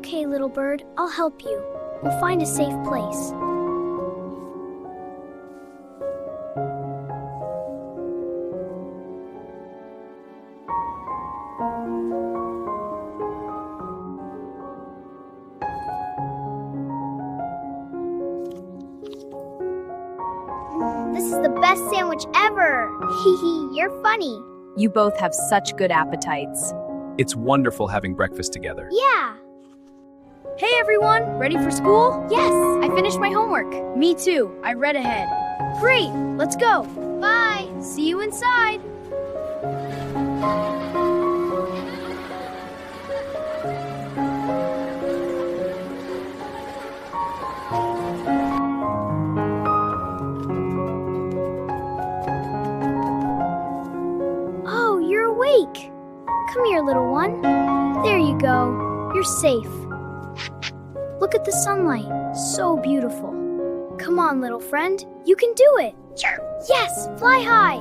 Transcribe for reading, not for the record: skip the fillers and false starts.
Okay, little bird, I'll help you. We'll find a safe place. This is the best sandwich ever. Hee hee, you're funny. You both have such good appetites. It's wonderful having breakfast together. Yeah. Hey everyone, ready for school? Yes. I finished my homework. Me too, I read ahead. Great, let's go. Bye. See you inside. Oh, you're awake. Come here, little one. There you go. You're safe. Look at the sunlight. So beautiful. Come on, little friend. You can do it. Yes, fly high.